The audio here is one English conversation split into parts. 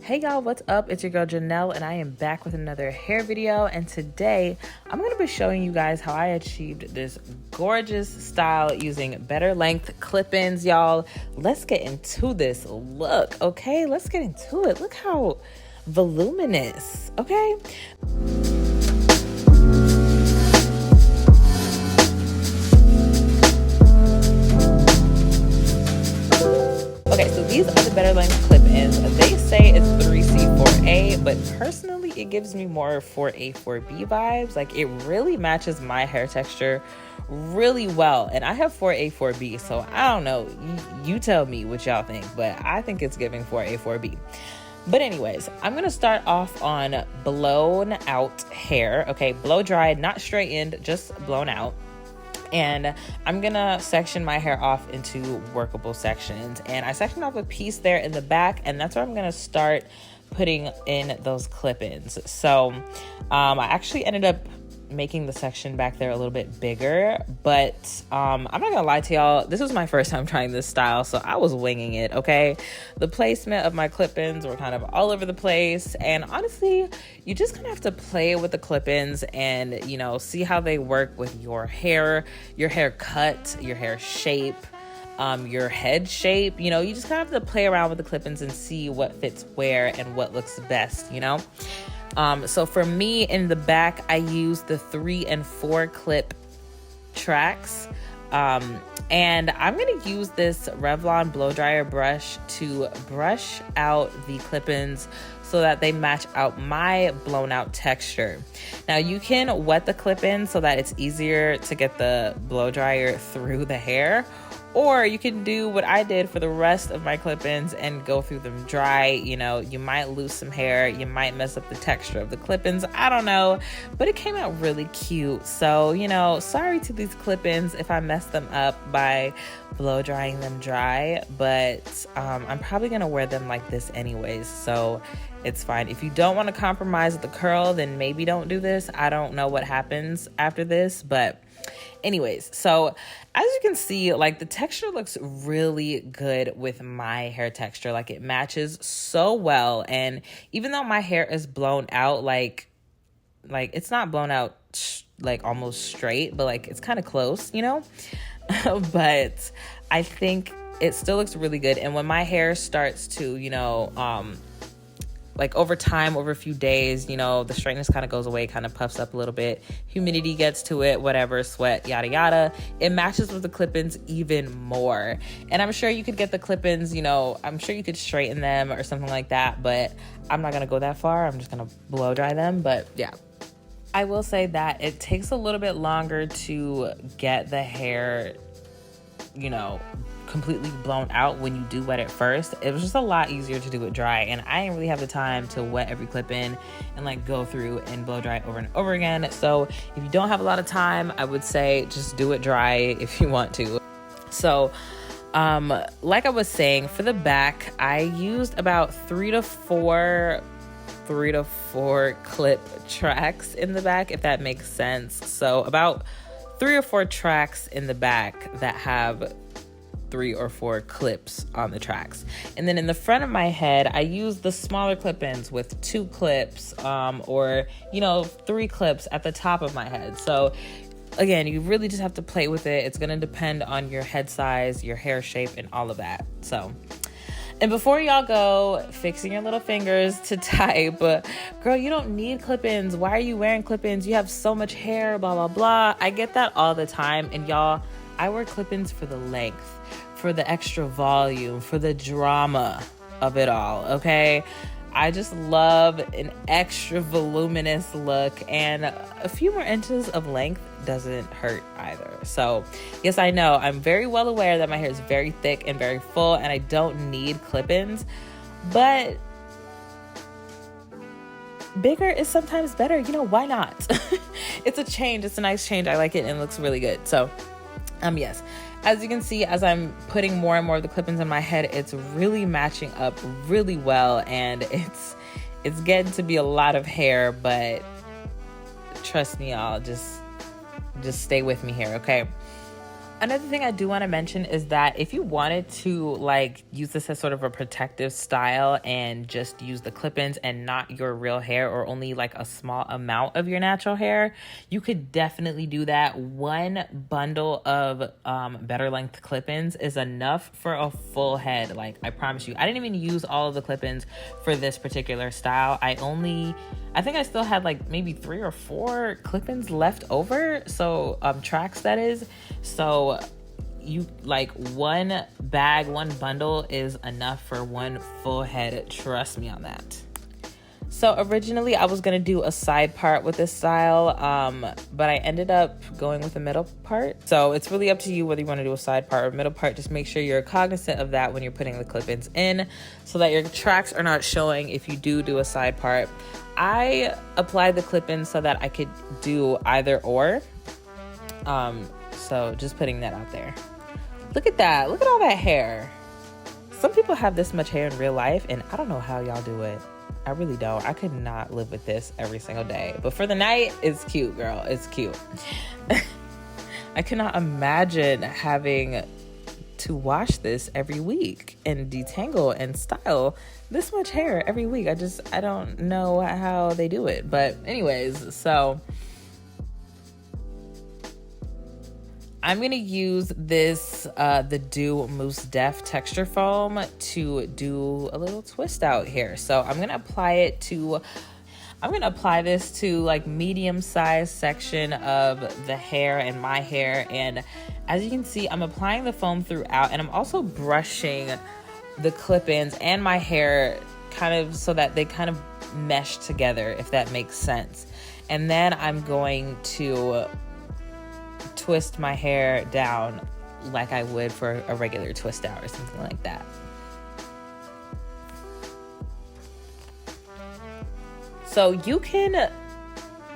Hey y'all, what's up? It's your girl Janelle and I am back with another hair video, and today I'm going to be showing you guys how I achieved this gorgeous style using better length clip-ins, y'all. Let's get into this look, okay? Let's get into it. Look how voluminous, okay? Okay, so these are the better length clip-ins. They say it's 3C, 4A, but personally it gives me more 4A, 4B vibes. Like, it really matches my hair texture really well. And I have 4A, 4B, so I don't know. You tell me what y'all think, but I think it's giving 4A, 4B. But anyways, I'm going to start off on blown out hair. Okay, blow dried, not straightened, just blown out. And I'm gonna section my hair off into workable sections, and I sectioned off a piece there in the back, and that's where I'm gonna start putting in those clip-ins. So I actually ended up making the section back there a little bit bigger, but I'm not gonna lie to y'all, this was my first time trying this style, so I was winging it, okay? The placement of my clip-ins were kind of all over the place, and honestly, you just kind of have to play with the clip-ins and, you know, see how they work with your hair cut, your hair shape, your head shape. You know, you just kind of have to play around with the clip-ins and see what fits where and what looks best, you know? So for me, in the back, I use the 3 and 4 clip tracks. And I'm going to use this Revlon blow dryer brush to brush out the clip-ins so that they match out my blown out texture. Now you can wet the clip-in so that it's easier to get the blow dryer through the hair, or you can do what I did for the rest of my clip-ins and go through them dry. You know, you might lose some hair, you might mess up the texture of the clip-ins, I don't know, but it came out really cute. So, you know, sorry to these clip-ins if I messed them up by blow drying them dry, but I'm probably gonna wear them like this anyways, so it's fine. If you don't want to compromise with the curl, then maybe don't do this. I don't know what happens after this, but anyways, so as you can see, like, the texture looks really good with my hair texture. Like, it matches so well. And even though my hair is blown out, like it's not blown out like almost straight, but like it's kind of close, you know? But I think it still looks really good. And when my hair starts to, you know, like over time, over a few days, you know, the straightness kind of goes away, kind of puffs up a little bit, humidity gets to it, whatever, sweat, yada yada, it matches with the clip-ins even more. And I'm sure you could get the clip-ins, you know, I'm sure you could straighten them or something like that, but I'm not gonna go that far. I'm just gonna blow dry them. But yeah, I will say that it takes a little bit longer to get the hair, you know, completely blown out when you do wet it first. It was just a lot easier to do it dry, and I didn't really have the time to wet every clip in and like go through and blow dry over and over again. So if you don't have a lot of time, I would say just do it dry if you want to. So like I was saying, for the back, I used about 3 to 4 clip tracks in the back, if that makes sense. So about 3 or 4 tracks in the back that have 3 or 4 clips on the tracks. And then in the front of my head, I use the smaller clip-ins with 2 clips, or, you know, 3 clips at the top of my head. So again, you really just have to play with it. It's gonna depend on your head size, your hair shape, and all of that. So, and before y'all go fixing your little fingers to type, girl, you don't need clip-ins. Why are you wearing clip-ins? You have so much hair, blah, blah, blah. I get that all the time. And y'all, I wear clip-ins for the length, for the extra volume, for the drama of it all, okay? I just love an extra voluminous look, and a few more inches of length doesn't hurt either. So yes, I know, I'm very well aware that my hair is very thick and very full, and I don't need clip-ins, but bigger is sometimes better. You know, why not? It's a change. It's a nice change. I like it, and it looks really good. So yes, as you can see, as I'm putting more and more of the clip-ins in my head, it's really matching up really well, and it's getting to be a lot of hair, but trust me, y'all, just stay with me here, okay? Another thing I do want to mention is that if you wanted to like use this as sort of a protective style and just use the clip-ins and not your real hair, or only like a small amount of your natural hair, you could definitely do that. One bundle of better length clip-ins is enough for a full head. Like, I promise you, I didn't even use all of the clip-ins for this particular style. I think I still had like maybe 3 or 4 clip-ins left over. So tracks, that is. So you like one bundle is enough for one full head. Trust me on that. So originally I was gonna do a side part with this style, but I ended up going with a middle part. So it's really up to you whether you want to do a side part or middle part. Just make sure you're cognizant of that when you're putting the clip-ins in, so that your tracks are not showing if you do a side part. I applied the clip-ins so that I could do either or. So just putting that out there. Look at that. Look at all that hair. Some people have this much hair in real life, and I don't know how y'all do it. I really don't. I could not live with this every single day. But for the night, it's cute, girl. It's cute. I cannot imagine having to wash this every week and detangle and style this much hair every week. I don't know how they do it. But anyways, so I'm going to use this, the Dew Mousse Def Texture Foam to do a little twist out here. So I'm going to apply this to like medium sized section of the hair and my hair. And as you can see, I'm applying the foam throughout, and I'm also brushing the clip-ins and my hair kind of so that they kind of mesh together, if that makes sense. And then I'm going to twist my hair down like I would for a regular twist out or something like that. So you can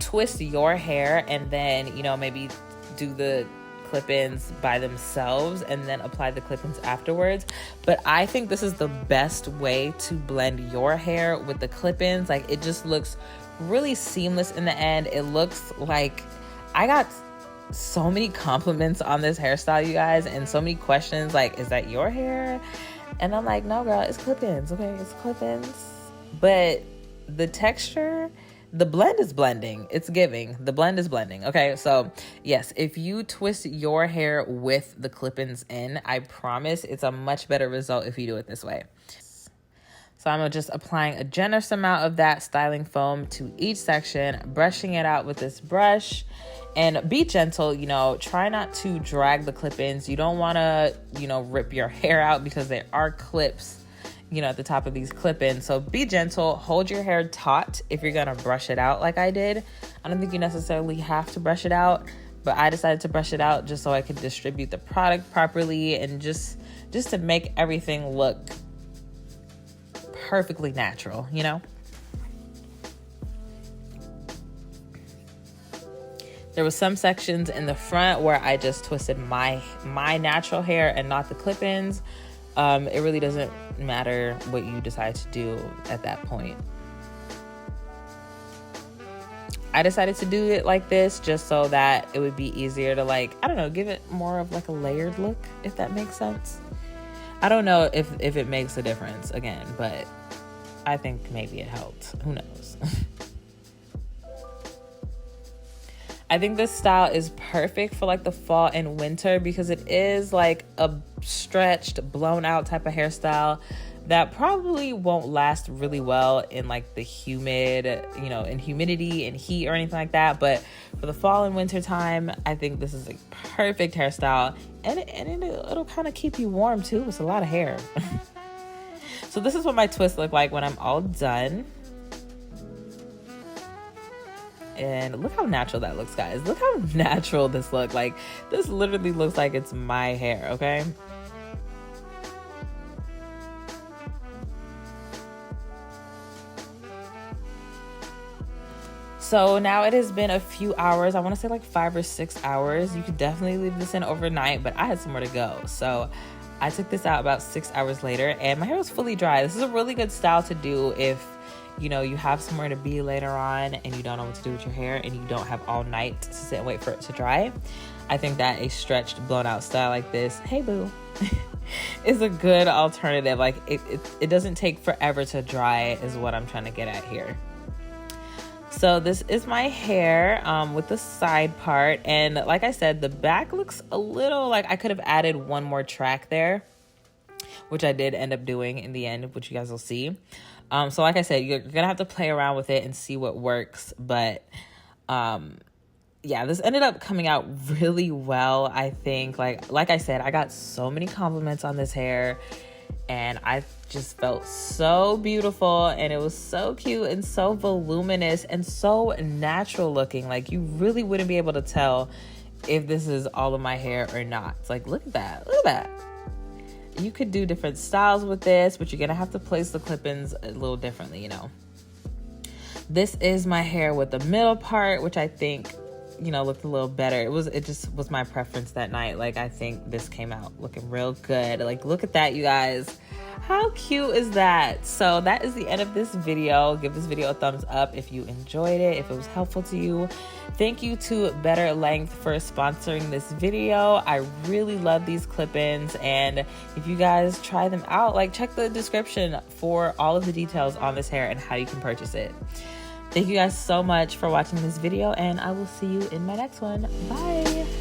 twist your hair and then, you know, maybe do the clip-ins by themselves and then apply the clip-ins afterwards. But I think this is the best way to blend your hair with the clip-ins. Like, it just looks really seamless in the end. It looks like I got so many compliments on this hairstyle, you guys, and so many questions like, is that your hair? And I'm like, no girl, it's clip-ins. Okay, it's clip-ins. But the texture, the blend is blending. It's giving. The blend is blending. Okay, so yes, if you twist your hair with the clip-ins in, I promise it's a much better result if you do it this way. So I'm just applying a generous amount of that styling foam to each section, brushing it out with this brush. And be gentle, you know, try not to drag the clip-ins. You don't want to, you know, rip your hair out because there are clips, you know, at the top of these clip-ins. So be gentle, hold your hair taut if you're going to brush it out like I did. I don't think you necessarily have to brush it out, but I decided to brush it out just so I could distribute the product properly and just to make everything look perfectly natural, you know? There was some sections in the front where I just twisted my natural hair and not the clip-ins. It really doesn't matter what you decide to do at that point. I decided to do it like this just so that it would be easier to, like, I don't know, give it more of like a layered look, if that makes sense. I don't know if it makes a difference again, but I think maybe it helped. Who knows? I think this style is perfect for like the fall and winter because it is like a stretched, blown out type of hairstyle that probably won't last really well in like the humid, you know, in humidity and heat or anything like that. But for the fall and winter time, I think this is a perfect hairstyle, and it'll kind of keep you warm too. It's a lot of hair. So this is what my twists look like when I'm all done. And look how natural that looks, guys. Look how natural this looks. Like, this literally looks like it's my hair, okay? So now it has been a few hours. I want to say like 5 or 6 hours. You could definitely leave this in overnight, but I had somewhere to go. So I took this out about 6 hours later, and my hair was fully dry. This is a really good style to do if, you know, you have somewhere to be later on and you don't know what to do with your hair and you don't have all night to sit and wait for it to dry. I think that a stretched blown out style like this, hey boo, is a good alternative. Like it doesn't take forever to dry is what I'm trying to get at here. So this is my hair with the side part, and like I said, the back looks a little like I could have added one more track there, which I did end up doing in the end, which you guys will see. So like I said, you're gonna have to play around with it and see what works, but yeah, this ended up coming out really well. I think like I said, I got so many compliments on this hair, and I just felt so beautiful, and it was so cute and so voluminous and so natural looking. Like you really wouldn't be able to tell if this is all of my hair or not. It's like, look at that, look at that. You could do different styles with this, but you're gonna have to place the clip-ins a little differently, you know. This is my hair with the middle part, which I think, you know, looked a little better. It just was my preference that night. Like I think this came out looking real good. Like look at that, you guys. How cute is that? So that is the end of this video. Give this video a thumbs up if you enjoyed it, if it was helpful to you. Thank you to Better Length for sponsoring this video. I really love these clip-ins, and if you guys try them out, like check the description for all of the details on this hair and how you can purchase it. Thank you guys so much for watching this video, and I will see you in my next one. Bye.